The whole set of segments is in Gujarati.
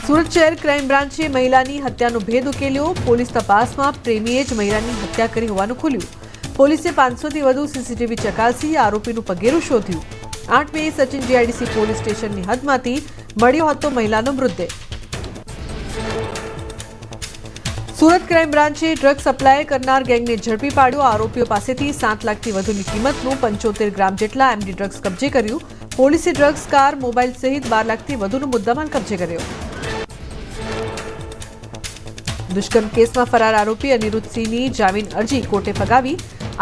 સુરત શહેર ક્રાઇમ બ્રાન્ચે મહિલાની હત્યાનો ભેદ ઉકેલ્યો. પોલીસ તપાસમાં પ્રેમીએ જ મહિલાની હત્યા કરી હોવાનું ખુલ્યું. પોલીસે 500થી વધુ સીસીટીવી ચકાસી આરોપીનું પગેરું શોધ્યું. 8 મે સચિન જીઆઈડીસી પોલીસ સ્ટેશનની હદમાંથી મળ્યો હતો મહિલાનો મૃતદેહ. સુરત ક્રાઇમ બ્રાન્ચે ડ્રગ સપ્લાય કરનાર ગેંગને ઝડપી પાડ્યો. આરોપીઓ પાસેથી 7 લાખથી વધુની કિંમતનું 75 ગ્રામ જેટલા એમડી ડ્રગ્સ કબજે કર્યું. પોલીસે ડ્રગ્સ કાર, મોબાઈલ સહિત 12 લાખથી વધુનો મુદ્દામાલ કબજે કર્યો. દુષ્કર્મ કેસમાં ફરાર આરોપી અનિરુદ્ધસિંહની જામીન અરજી કોર્ટે ફગાવી.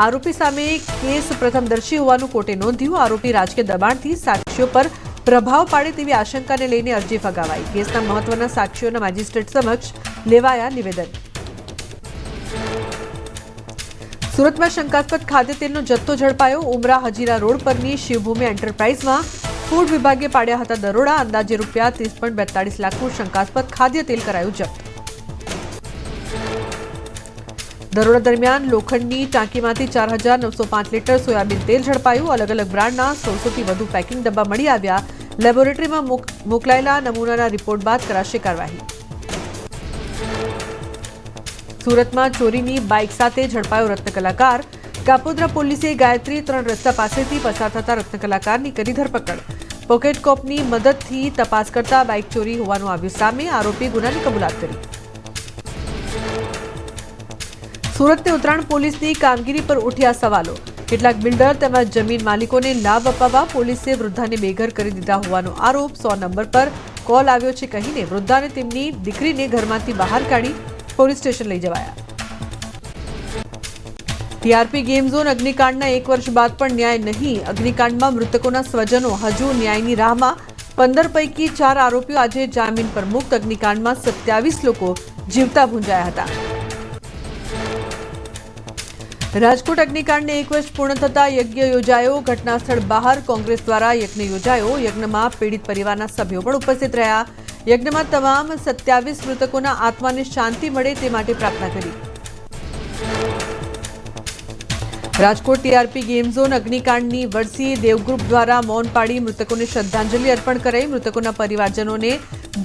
આરોપી સામે કેસ પ્રથમદર્શી હોવાનું કોર્ટે નોંધ્યું. આરોપી રાજકીય દબાણથી સાક્ષીઓ પર પ્રભાવ પાડે તેવી આશંકાને લઈને અરજી ફગાવાઈ. કેસના મહત્વના સાક્ષીઓના મેજિસ્ટ્રેટ સમક્ષ લેવાયા નિવેદન. સુરતમાં શંકાસ્પદ ખાદ્ય તેલનો જથ્થો ઝડપાયો. ઉમરા હજીરા રોડ પરની શિવભૂમિ એન્ટરપ્રાઇઝમાં ફૂડ વિભાગે પાડ્યા હતા દરોડા. અંદાજે ₹30.42 લાખનું શંકાસ્પદ ખાદ્ય તેલ કરાયું જપ્ત. દરોડા દરમિયાન લોખંડની ટાંકીમાંથી 4905 લીટર સોયાબીન તેલ ઝડપાયું. અલગ અલગ બ્રાન્ડના 100થી વધુ પેકિંગ ડબ્બા મળી આવ્યા. લેબોરેટરીમાં મોકલાયેલા નમૂનાના રિપોર્ટ બાદ કરાશે કાર્યવાહી. સુરતમાં ચોરીની બાઇક સાથે ઝડપાયો રત્નકલાકાર. કાપોદ્રા પોલીસે ગાયત્રી 3 રસ્તા પાસેથી પસાર થતા રત્નકલાકારની કરી ધરપકડ. પોકેટ કોપની મદદથી તપાસ કરતા બાઇક ચોરી હોવાનું આવ્યું સામે. આરોપી ગુનાની કબૂલાત કરી. સુરતની ઉત્તરાયણ પોલીસની કામગીરી પર ઉઠ્યા સવાલો. કેટલાક બિલ્ડર તેમજ જમીન માલિકોને લાભ અપાવવા પોલીસે વૃદ્ધાને બેઘર કરી દીધા હોવાનો આરોપ. 100 નંબર પર કોલ આવ્યો છે કહીને વૃદ્ધાને તેમની દીકરીને ઘરમાંથી બહાર કાઢી પોલીસ સ્ટેશન લઈ જવાયા. ટીઆરપી ગેમ ઝોન અગ્નિકાંડના 1 વર્ષ બાદ પણ ન્યાય નહીં. અગ્નિકાંડમાં મૃતકોના સ્વજનો હજુ ન્યાયની રાહમાં. 15 પૈકી 4 આરોપીઓ આજે જામીન પર મુક્ત. અગ્નિકાંડમાં 27 લોકો જીવતા ભૂંજાયા હતા. રાજકોટ અગ્નિકાંડને 1 વર્ષ પૂર્ણ થતા યજ્ઞ યોજાયો. ઘટના સ્થળ બહાર કોંગ્રેસ દ્વારા યજ્ઞ યોજાયો. યજ્ઞમાં પીડિત પરિવારના સભ્યો પણ ઉપસ્થિત રહ્યા. યજ્ઞમાં તમામ 27 મૃતકોના આત્માને શાંતિ મળે તે માટે પ્રાર્થના કરી. રાજકોટ ટીઆરપી ગેમ ઝોન અગ્નિકાંડની વરસી દેવગ્રુપ દ્વારા મૌન પાડી મૃતકોને શ્રદ્ધાંજલિ અર્પણ કરાઈ. મૃતકોના પરિવારજનોને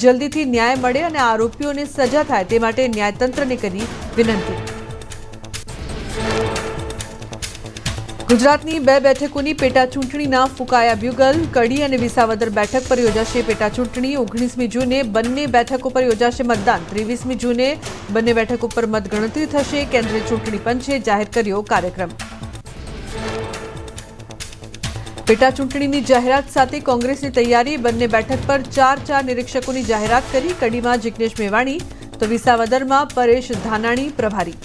જલ્દીથી ન્યાય મળે અને આરોપીઓને સજા થાય તે માટે ન્યાયતંત્રને કરી વિનંતી. ગુજરાતની 2 બેઠકોની પેટા ચૂંટણીના ફૂંકાયા બ્યુગલ. કડી અને વિસાવદર બેઠક પર યોજાશે પેટા ચૂંટણી. 19મી જૂને બંને બેઠકો પર યોજાશે મતદાન. 23મી જૂને બંને બેઠકો પર મતગણતરી થશે. કેન્દ્રીય ચૂંટણી પંચે જાહેર કર્યો કાર્યક્રમ. પેટા ચૂંટણીની જાહેરાત સાથે કોંગ્રેસની તૈયારી. બંને બેઠક પર 4 નિરીક્ષકોની જાહેરાત કરી. કડીમાં જિગ્નેશ મેવાણી તો વિસાવદરમાં પરેશ ધાનાણી પ્રભારી.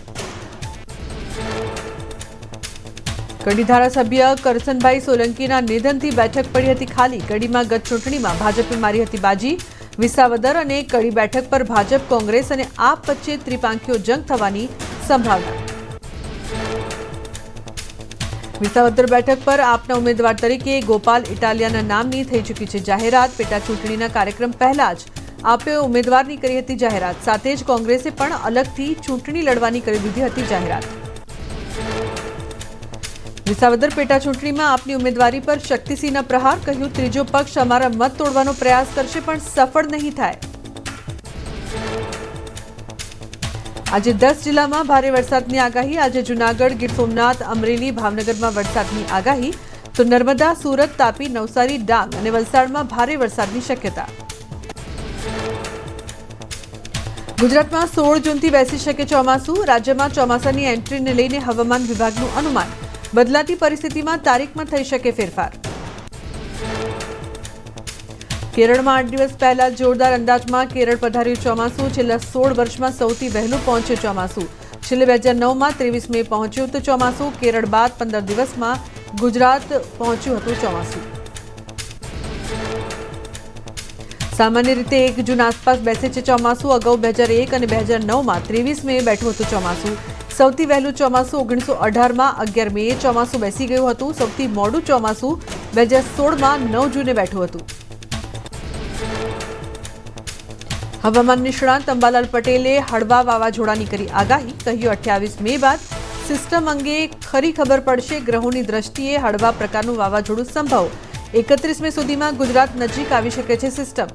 કડી ધારાસભ્ય કરસનભાઈ સોલંકીના નિધનથી બેઠક પડી હતી ખાલી. કડીમાં ગત ચૂંટણીમાં ભાજપે મારી હતી બાજી. વિસાવદર અને કડી બેઠક પર ભાજપ, કોંગ્રેસ અને આપ વચ્ચે ત્રિપાંખીયો જંગ થવાની સંભાવના. વિસાવદર બેઠક પર આપના ઉમેદવાર તરીકે ગોપાલ ઇટાલિયાના નામની થઈ ચૂકી છે જાહેરાત. પેટા ચૂંટણીના કાર્યક્રમ પહેલા જ આપે ઉમેદવારની કરી હતી જાહેરાત. સાથે જ કોંગ્રેસે પણ અલગથી ચૂંટણી લડવાની કરી દીધી હતી જાહેરાત. વિસાવદર પેટા ચૂંટણીમાં આપની ઉમેદવારી પર શક્તિસિંહના પ્રહાર. કહ્યું, ત્રીજો પક્ષ અમારા મત તોડવાનો પ્રયાસ કરશે પણ સફળ નહીં થાય. આજે 10 જિલ્લામાં ભારે વરસાદની આગાહી. આજે જૂનાગઢ, ગીર સોમનાથ, અમરેલી, ભાવનગરમાં વરસાદની આગાહી. તો નર્મદા, સુરત, તાપી, નવસારી, ડાંગ અને વલસાડમાં ભારે વરસાદની શક્યતા. ગુજરાતમાં 16 જૂનથી બેસી શકે ચોમાસું. રાજ્યમાં ચોમાસાની એન્ટ્રીને લઈને હવામાન વિભાગનું અનુમાન. બદલાતી પરિસ્થિતિમાં તારીખમાં થઈ શકે ફેરફાર. કેરળમાં 8 દિવસ પહેલા જોરદાર અંદાજમાં કેરળ પધાર્યું ચોમાસું. છેલ્લા 16 વર્ષમાં સૌથી વહેલું પહોંચ્યું ચોમાસું. છેલ્લે 2009માં 23 મે પહોંચ્યું હતું ચોમાસું. કેરળ બાદ 15 દિવસમાં ગુજરાત પહોંચ્યું હતું ચોમાસું. સામાન્ય રીતે 1 જૂન આસપાસ બેસે છે ચોમાસું. અગાઉ 2001 અને 2009માં 23 મે બેઠું હતું ચોમાસું. સૌથી વહેલું ચોમાસું 1918માં 11 મે ચોમાસું બેસી ગયું હતું. સૌથી મોડું ચોમાસું 2016માં 9 જૂને બેઠું હતું. હવામાન નિષ્ણાત અંબાલાલ પટેલે હળવા વાવાઝોડાની કરી આગાહી. કહ્યું, 28 મે બાદ સિસ્ટમ અંગે ખરી ખબર પડશે. ગ્રહોની દ્રષ્ટિએ હળવા પ્રકારનું વાવાઝોડું સંભવ. 31 મે સુધીમાં ગુજરાત નજીક આવી શકે છે સિસ્ટમ.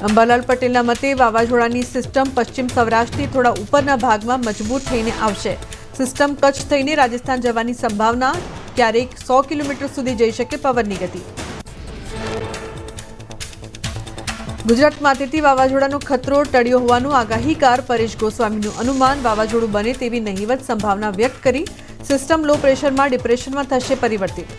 અંબાલાલ પટેલના મતે વાવાઝોડાની સિસ્ટમ પશ્ચિમ સૌરાષ્ટ્રથી થોડા ઉપરના ભાગમાં મજબૂત થઈને આવશે. સિસ્ટમ કચ્છ થઈને રાજસ્થાન જવાની સંભાવના, ક્યારેક 100 કિલોમીટર સુધી જઈ શકે પવનની ગતિ. ગુજરાતમાં અતિથી વાવાઝોડાનો ખતરો ટળ્યો હોવાનું આગાહીકાર પરેશ ગોસ્વામીનું અનુમાન. વાવાઝોડું બને તેવી નહીવત સંભાવના વ્યક્ત કરી. સિસ્ટમ લો પ્રેશરમાં ડિપ્રેશનમાં થશે પરિવર્તિત.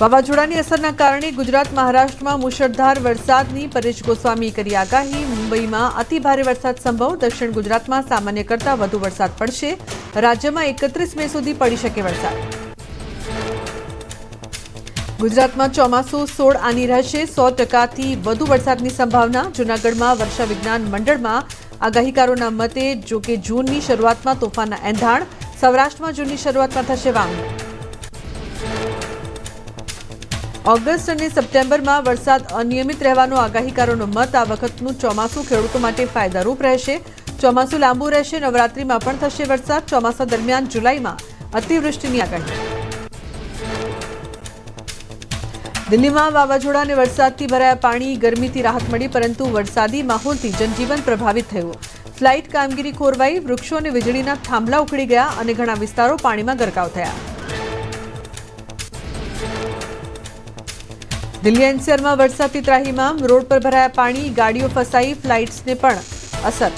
વાવાઝોડાની અસરના કારણે ગુજરાત મહારાષ્ટ્રમાં મુશળધાર વરસાદની પરેશ ગોસ્વામીએ કરી આગાહી. મુંબઈમાં અતિભારે વરસાદ સંભવ. દક્ષિણ ગુજરાતમાં સામાન્ય કરતાં વધુ વરસાદ પડશે. રાજ્યમાં 31 મે સુધી પડી શકે વરસાદ. ગુજરાતમાં ચોમાસું 16 આની રહેશે. 100%થી વધુ વરસાદની સંભાવના. જૂનાગઢમાં વર્ષા વિજ્ઞાન મંડળમાં આગાહીકારોના મતે જોકે જૂનની શરૂઆતમાં તોફાનના એંધાણ. સૌરાષ્ટ્રમાં જૂનની શરૂઆતમાં થશે વાવણી. ઓગસ્ટ અને સપ્ટેમ્બરમાં વરસાદ અનિયમિત રહેવાનો આગાહીકારોનો મત. આ વખતનું ચોમાસું ખેડૂતો માટે ફાયદારૂપ રહેશે. ચોમાસું લાંબુ રહેશે. નવરાત્રીમાં પણ થશે વરસાદ. ચોમાસા દરમિયાન જુલાઈમાં અતિવૃષ્ટિની આગાહી. દિલ્હીમાં વાવાઝોડા અને વરસાદથી ભરાયા પાણી. ગરમીથી રાહત મળી, પરંતુ વરસાદી માહોલથી જનજીવન પ્રભાવિત થયું. ફ્લાઇટ કામગીરી ખોરવાઈ. વૃક્ષો અને વીજળીના થાંભલા ઉખડી ગયા અને ઘણા વિસ્તારો પાણીમાં ગરકાવ થયા. દિલ્હી એનસીઆરમાં વરસાદથી ત્રાહિમામ. રોડ પર ભરાયા પાણી. ગાડીઓ ફસાઈ. ફ્લાઇટ્સને પણ અસર.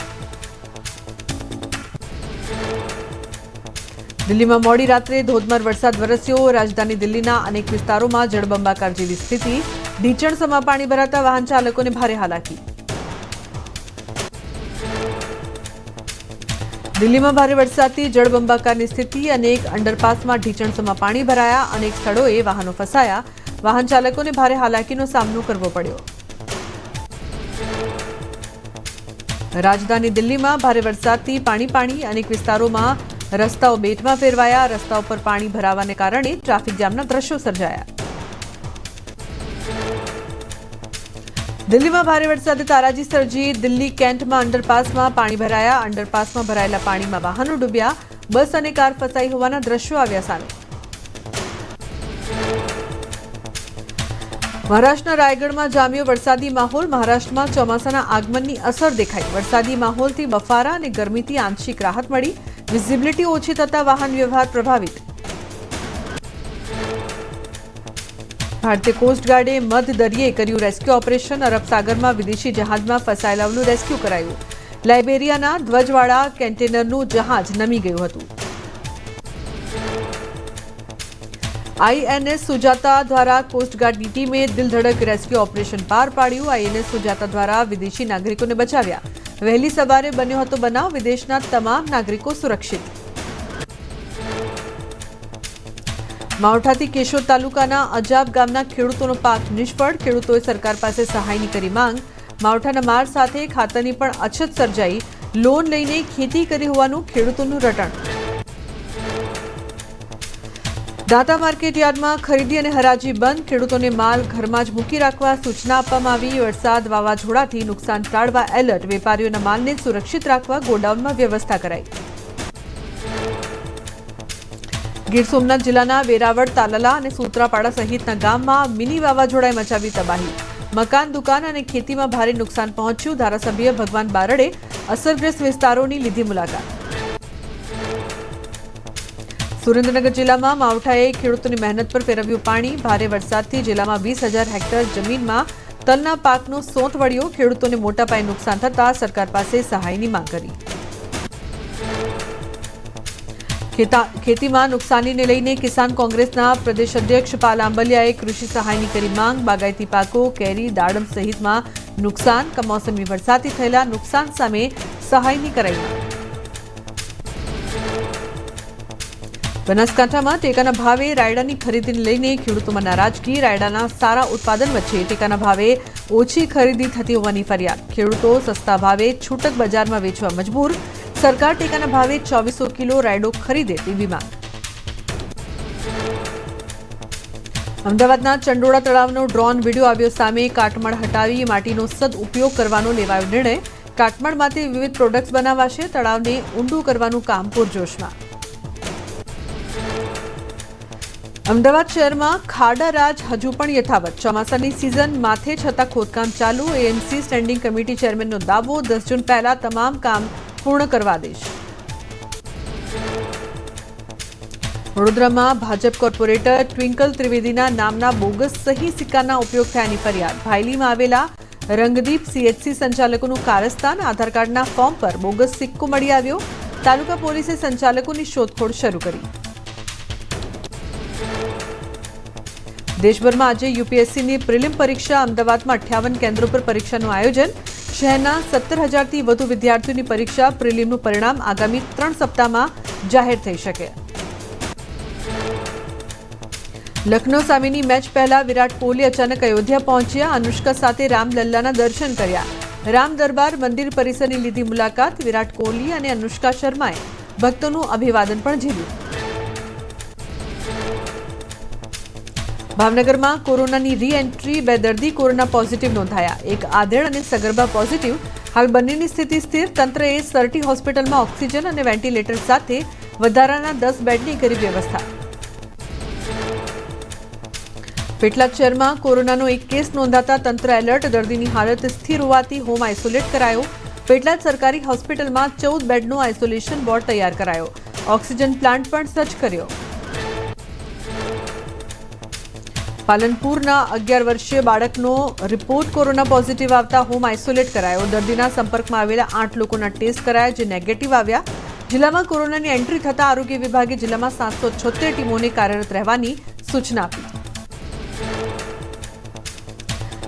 દિલ્હીમાં મોડી રાત્રે ધોધમાર વરસાદ વરસ્યો. રાજધાની દિલ્હીના અનેક વિસ્તારોમાં જળબંબાકાર જેવી સ્થિતિ. ઢીંચણસમા પાણી ભરાતા વાહન ચાલકોને ભારે હાલાકી. દિલ્હીમાં ભારે વરસાદથી જળબંબાકારની સ્થિતિ. અનેક અંડરપાસમાં ઢીંચણસમા પાણી ભરાયા. અનેક સ્થળોએ વાહનો ફસાયા. વાહન ચાલકોને ભારે હાલાકીનો સામનો કરવો પડ્યો. રાજધાની દિલ્હીમાં ભારે વરસાદથી પાણી. અનેક વિસ્તારોમાં રસ્તાઓ બેટમાં ફેરવાયા. રસ્તાઓ પર પાણી ભરાવાને કારણે ટ્રાફિક જામના દ્રશ્યો સર્જાયા. દિલ્હીમાં ભારે વરસાદે તારાજી સર્જી. દિલ્હી કેન્ટમાં અંડરપાસમાં પાણી ભરાયા. અંડરપાસમાં ભરાયેલા પાણીમાં વાહનો ડૂબ્યા. બસ અને કાર ફસાઈ હોવાના દ્રશ્યો આવ્યા સામે. મહારાષ્ટ્રના રાયગઢમાં જામ્યો વરસાદી માહોલ. મહારાષ્ટ્રમાં ચોમાસાના આગમનની અસર દેખાઈ. વરસાદી માહોલથી બફારા અને ગરમીથી આંશિક રાહત મળી. વિઝિબિલિટી ઓછી થતા વાહન વ્યવહાર પ્રભાવિત. ભારતીય કોસ્ટગાર્ડે મધ દરિયે કર્યું રેસ્ક્યુ ઓપરેશન. અરબ સાગરમાં વિદેશી જહાજમાં ફસાયેલાઓનું રેસ્ક્યુ કરાયું. લાઇબેરિયાના ધ્વજવાળા કન્ટેનરનું જહાજ નમી ગયું હતું. આઈએનએસ સુજાતા દ્વારા કોસ્ટગાર્ડની ટીમે દિલધડક રેસ્ક્યુ ઓપરેશન પાર પાડ્યું. આઈએનએસ સુજાતા દ્વારા વિદેશી નાગરિકોને બચાવ્યા. વહેલી સવારે બન્યો હતો બનાવ. વિદેશના તમામ નાગરિકો સુરક્ષિત. માવઠાથી કેશોદ તાલુકાના અજાબ ગામના ખેડૂતોનો પાક નિષ્ફળ. ખેડૂતોએ સરકાર પાસે સહાયની કરી માંગ. માવઠાના માર સાથે ખાતરની પણ અછત સર્જાઈ. લોન લઈને ખેતી કરી હોવાનું ખેડૂતોનું રટણ. દાતા માર્કેટ યાર્ડમાં ખરીદી અને હરાજી બંધ. ખેડૂતોને માલ ઘરમાં જ મૂકી રાખવા સૂચના આપવામાં આવી. વરસાદ વાવાઝોડાથી નુકસાન ટાળવા એલર્ટ. વેપારીઓના માલને સુરક્ષિત રાખવા ગોડાઉનમાં વ્યવસ્થા કરાઈ. ગીર સોમનાથ જિલ્લાના વેરાવળ, તાલાલા અને સૂત્રાપાડા સહિતના ગામમાં મિની વાવાઝોડાએ મચાવી તબાહી. મકાન, દુકાન અને ખેતીમાં ભારે નુકસાન પહોંચ્યું. ધારાસભ્ય ભગવાન બારડે અસરગ્રસ્ત વિસ્તારોની લીધી મુલાકાત. સુરેન્દ્રનગર જિલ્લામાં માવઠાએ ખેડૂતોની મહેનત પર ફેરવ્યું પાણી. ભારે વરસાદથી જિલ્લામાં 20,000 હેક્ટર જમીનમાં તલના પાકનો સોંત વળ્યો. ખેડૂતોને મોટા પાયે નુકસાન થતાં સરકાર પાસે સહાયની માંગ કરી. ખેતીમાં નુકસાનીને લઈને કિસાન કોંગ્રેસના પ્રદેશ અધ્યક્ષ પાલ આંબલિયાએ કૃષિ સહાયની કરી માંગ. બાગાયતી પાકો, કેરી, દાડમ સહિતમાં નુકસાન. કમોસમી વરસાદથી થયેલા નુકસાન સામે સહાયની કરાઈ માંગ. બનાસકાંઠામાં ટેકાના ભાવે રાયડાની ખરીદીને લઈને ખેડૂતોમાં નારાજગી. રાયડાના સારા ઉત્પાદન વચ્ચે ટેકાના ભાવે ઓછી ખરીદી થતી હોવાની ફરિયાદ. ખેડૂતો સસ્તા ભાવે છૂટક બજારમાં વેચવા મજબૂર. સરકાર ટેકાના ભાવે 2400 કિલો રાયડો ખરીદે તેવી માંગ. અમદાવાદના ચંડોળા તળાવનો ડ્રોન વિડીયો આવ્યો સામે. કાટમાળ હટાવી માટીનો સદઉપયોગ કરવાનો લેવાયો નિર્ણય. કાટમાળમાંથી વિવિધ પ્રોડક્ટ્સ બનાવાશે. તળાવને ઊંડું કરવાનું કામ પૂરજોશમાં. અમદાવાદ શહેરમાં ખાડારાજ હજુ પણ યથાવત. ચોમાસાની સિઝન માથે છતાં ખોદકામ ચાલુ. એએમસી સ્ટેન્ડિંગ કમિટી ચેરમેનનો દાવો, 10 જૂન પહેલા તમામ કામ પૂર્ણ કરવા આદેશ. વડોદરામાં ભાજપ કોર્પોરેટર ટ્વિંકલ ત્રિવેદીના નામના બોગસ સહી સિક્કાના ઉપયોગ થયાની ફરિયાદ. ભાયલીમાં આવેલા રંગદીપ સીએચસી સંચાલકોનું કારસ્તાન. આધાર કાર્ડના ફોર્મ પર બોગસ સિક્કો મળી આવ્યો. તાલુકા પોલીસે સંચાલકોની શોધખોળ શરૂ કરી. દેશભરમાં આજે યુપીએસસીની પ્રિલિમ પરીક્ષા. અમદાવાદમાં 58 કેન્દ્રો પર પરીક્ષાનું આયોજન. શહેરના 17,000થી વધુ વિદ્યાર્થીઓની પરીક્ષા. પ્રિલિમનું પરિણામ આગામી 3 સપ્તાહમાં જાહેર થઈ શકે. લખનૌ સામેની મેચ પહેલા વિરાટ કોહલી અચાનક અયોધ્યા પહોંચ્યા. અનુષ્કા સાથે રામલલ્લાના દર્શન કર્યા. રામ દરબાર મંદિર પરિસરની લીધી મુલાકાત. વિરાટ કોહલી અને અનુષ્કા શર્માએ ભક્તોનું અભિવાદન પણ ઝીલ્યું. ભાવનગરમાં કોરોનાની રી-એન્ટ્રી. 2 દર્દી કોરોના પોઝિટિવ નોંધાયા. એક આધેડ અને સગર્ભા પોઝિટિવ. હાલ બંનેની સ્થિતિ સ્થિર. તંત્રએ સરટી હોસ્પિટલમાં ઓક્સિજન અને વેન્ટિલેટર સાથે વધારાના 10 બેડની કરી વ્યવસ્થા. પેટલાદ શહેરમાં કોરોનાનો એક કેસ નોંધાતા તંત્ર એલર્ટ. દર્દીની હાલત સ્થિર હોવાથી હોમ આઇસોલેટ કરાયો. પેટલાદ સરકારી હોસ્પિટલમાં 14 બેડનો આઇસોલેશન વોર્ડ તૈયાર કરાયો. ઓક્સિજન પ્લાન્ટ પણ સજ્જ કર્યો. પાલનપુરના 11 વર્ષીય બાળકનો રિપોર્ટ કોરોના પોઝિટિવ આવતા હોમ આઇસોલેટ કરાયો. દર્દીના સંપર્કમાં આવેલા 8 લોકોના ટેસ્ટ કરાયા, જે નેગેટિવ આવ્યા. જિલ્લામાં કોરોનાની એન્ટ્રી થતા આરોગ્ય વિભાગે જિલ્લામાં 776 ટીમોને કાર્યરત રહેવાની સૂચના આપી.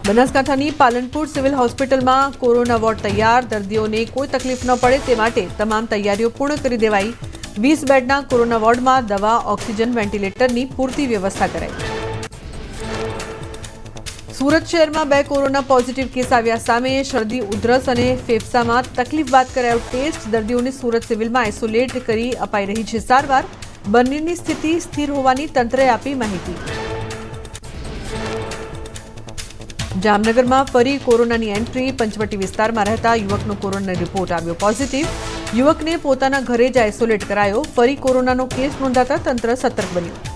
બનાસકાંઠાની પાલનપુર સિવિલ હોસ્પિટલમાં કોરોના વોર્ડ તૈયાર. દર્દીઓને કોઈ તકલીફ ન પડે તે માટે તમામ તૈયારીઓ પૂર્ણ કરી દેવાઈ. 20 બેડના કોરોના વોર્ડમાં દવા, ઓક્સિજન, વેન્ટિલેટરની પૂરતી વ્યવસ્થા કરાઈ. સુરત શહેરમાં 2 કોરોના પોઝિટિવ કેસ આવ્યા સામે. શરદી, ઉધરસ અને ફેફસામાં તકલીફ બાદ કરાયો ટેસ્ટ. દર્દીઓને સુરત સિવિલમાં આઇસોલેટ કરી અપાઈ રહી છે સારવાર. બંનેની સ્થિતિ સ્થિર હોવાની તંત્રએ આપી માહિતી. જામનગરમાં ફરી કોરોનાની એન્ટ્રી. પંચવટી વિસ્તારમાં રહેતા યુવકનો કોરોના રિપોર્ટ આવ્યો પોઝિટિવ. યુવકને પોતાના ઘરે જ આઇસોલેટ કરાયો. ફરી કોરોનાનો કેસ નોંધાતા તંત્ર સતર્ક બન્યું.